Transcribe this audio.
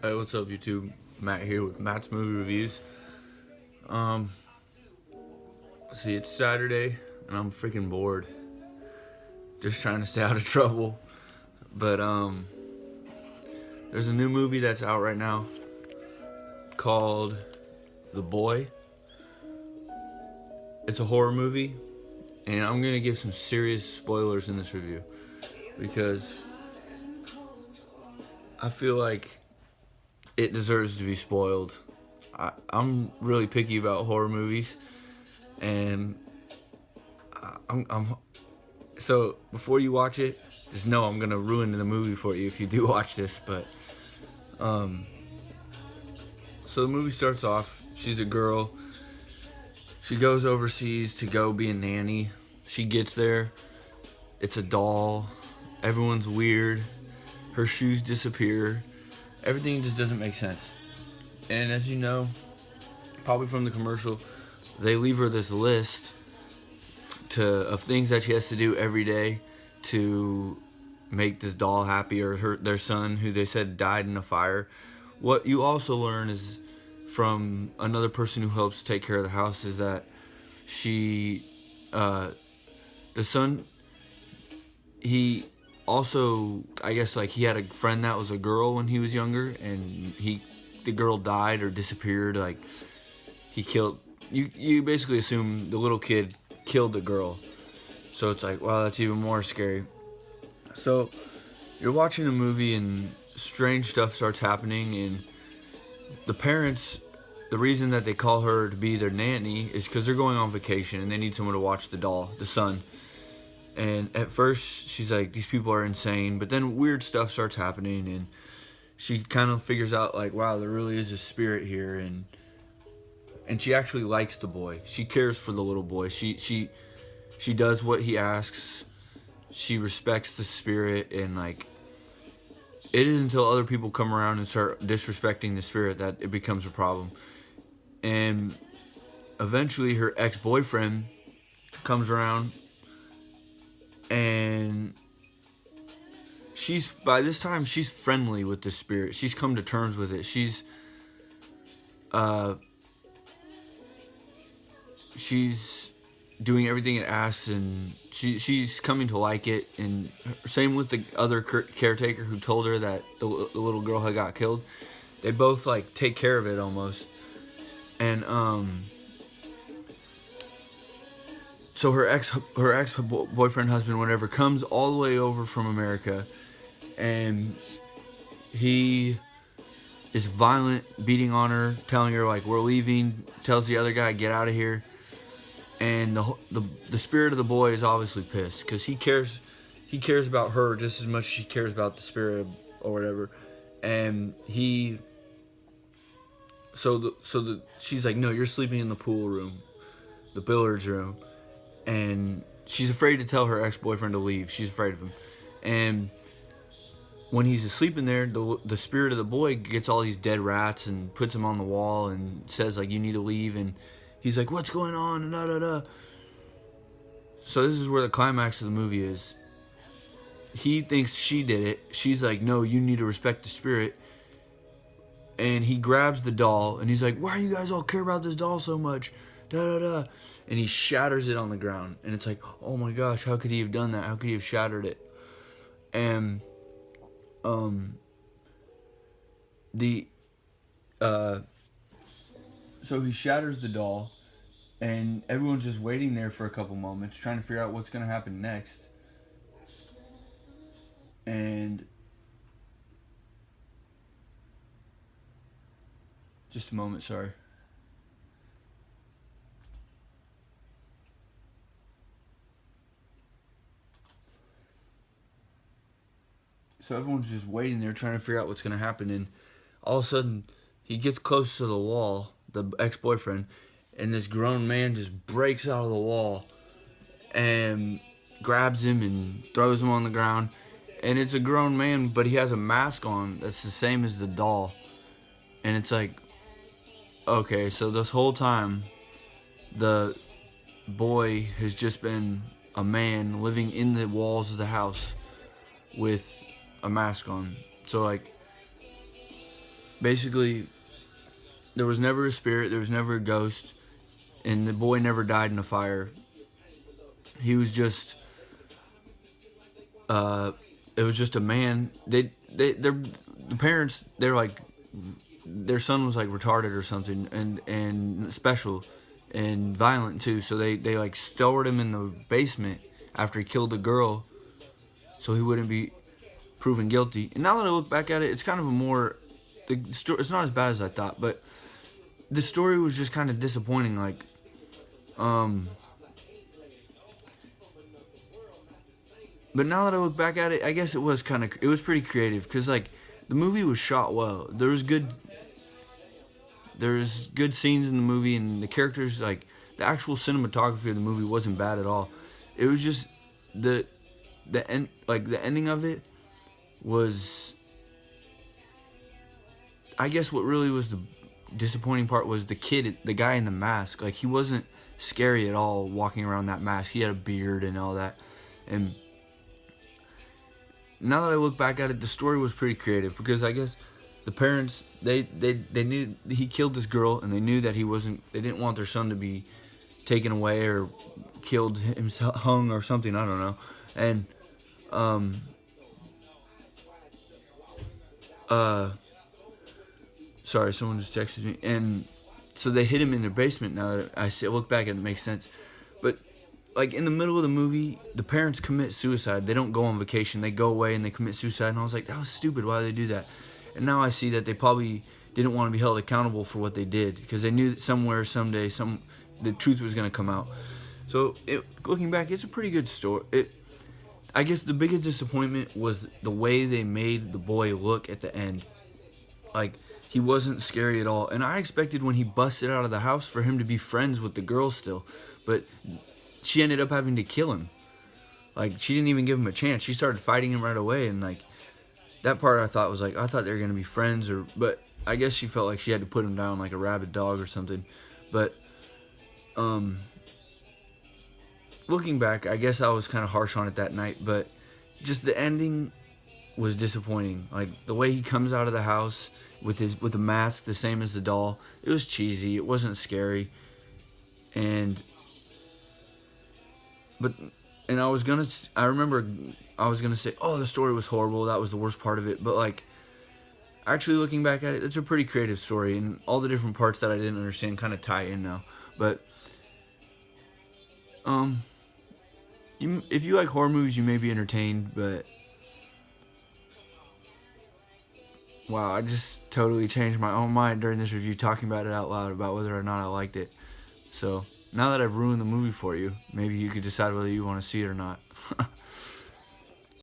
Hey, what's up, YouTube? Matt here with Matt's Movie Reviews. Um, see, it's Saturday, and I'm freaking bored. Just trying to stay out of trouble. But, there's a new movie that's out right now called The Boy. It's a horror movie, and I'm gonna give some serious spoilers in this review because I feel like it deserves to be spoiled. I'm really picky about horror movies, and I'm so before you watch it, just know I'm gonna ruin the movie for you if you do watch this. But um, so the movie starts off. She's a girl. She goes overseas to go be a nanny. She gets there. It's a doll. Everyone's weird. Her shoes disappear. Everything just doesn't make sense. And as you know, probably from the commercial, they leave her this list of things that she has to do every day to make this doll happy, or their son, who they said died in a fire. What you also learn is from another person who helps take care of the house is that she, the son, he also, I guess, like, he had a friend that was a girl when he was younger, and the girl died or disappeared. Like, he killed. You basically assume the little kid killed the girl. So it's like, wow, that's even more scary. So you're watching a movie and strange stuff starts happening, and the parents, the reason that they call her to be their nanny is because they're going on vacation and they need someone to watch the doll, the son. And at first she's like, these people are insane, but then weird stuff starts happening, and she kind of figures out, like, wow, there really is a spirit here. And she actually likes the boy. She cares for the little boy. She does what he asks. She respects the spirit, and, like, it is until other people come around and start disrespecting the spirit that it becomes a problem. And eventually her ex-boyfriend comes around, and by this time she's friendly with the spirit. She's come to terms with it. Uh she's doing everything it asks, and she's coming to like it. And same with the other caretaker who told her that the little girl had got killed. They both, like, take care of it almost. And so her ex boyfriend, husband, whatever, comes all the way over from America, and he is violent, beating on her, telling her, like, we're leaving, tells the other guy, get out of here. And the spirit of the boy is obviously pissed because he cares about her just as much as she cares about the spirit or whatever. And she's like, no, you're sleeping in the pool room, the billiards room. And she's afraid to tell her ex-boyfriend to leave. She's afraid of him. And when he's asleep in there, the spirit of the boy gets all these dead rats and puts them on the wall and says, like, you need to leave. And he's like, what's going on? And da da da. So this is where the climax of the movie is. He thinks she did it. She's like, no, you need to respect the spirit. And he grabs the doll, and he's like, why do you guys all care about this doll so much? Da da da. And he shatters it on the ground. And it's like, oh my gosh, how could he have done that? How could he have shattered it? And the so he shatters the doll, and everyone's just waiting there for a couple moments, trying to figure out what's going to happen next. And just a moment, sorry. So everyone's just waiting there, trying to figure out what's going to happen. And all of a sudden, he gets close to the wall, the ex-boyfriend, and this grown man just breaks out of the wall and grabs him and throws him on the ground. And it's a grown man, but he has a mask on that's the same as the doll. And it's like, okay, so this whole time, the boy has just been a man living in the walls of the house with a mask on. So, like, basically there was never a spirit, there was never a ghost, and the boy never died in a fire. He was just uh, it was just a man. The parents, they're like, their son was like retarded or something, and special and violent too. So they like stored him in the basement after he killed the girl, so he wouldn't be proven guilty. And now that I look back at it, it's kind of a more the story. It's not as bad as I thought, but the story was just kind of disappointing. Like, um, but now that I look back at it, I guess it was pretty creative because like the movie was shot well. There's good scenes in the movie, and the characters, like the actual cinematography of the movie wasn't bad at all. It was just the the ending of it was, I guess what really was the disappointing part was the guy in the mask. Like, he wasn't scary at all walking around that mask. He had a beard and all that. And now that I look back at it, the story was pretty creative because I guess the parents, they knew he killed this girl, and they knew that they didn't want their son to be taken away or killed himself, hung or something, I don't know. And sorry, someone just texted me. And so they hid him in their basement. Now that look back and it makes sense. But like in the middle of the movie, the parents commit suicide. They don't go on vacation. They go away and they commit suicide. And I was like, that was stupid. Why did they do that? And now I see that they probably didn't want to be held accountable for what they did because they knew that somewhere, someday, the truth was going to come out. So looking back, it's a pretty good story. I guess the biggest disappointment was the way they made the boy look at the end. Like, he wasn't scary at all. And I expected when he busted out of the house for him to be friends with the girl still. But she ended up having to kill him. Like, she didn't even give him a chance. She started fighting him right away. And, like, that part I thought was like, I thought they were going to be friends. But I guess she felt like she had to put him down like a rabid dog or something. But, looking back, I guess I was kind of harsh on it that night. But just the ending was disappointing. Like, the way he comes out of the house with the mask the same as the doll, it was cheesy. It wasn't scary. And I remember I was gonna say, oh, the story was horrible, that was the worst part of it. But like, actually looking back at it, it's a pretty creative story, and all the different parts that I didn't understand kind of tie in now. But if you like horror movies, you may be entertained. But wow, I just totally changed my own mind during this review talking about it out loud about whether or not I liked it. So now that I've ruined the movie for you, maybe you could decide whether you want to see it or not.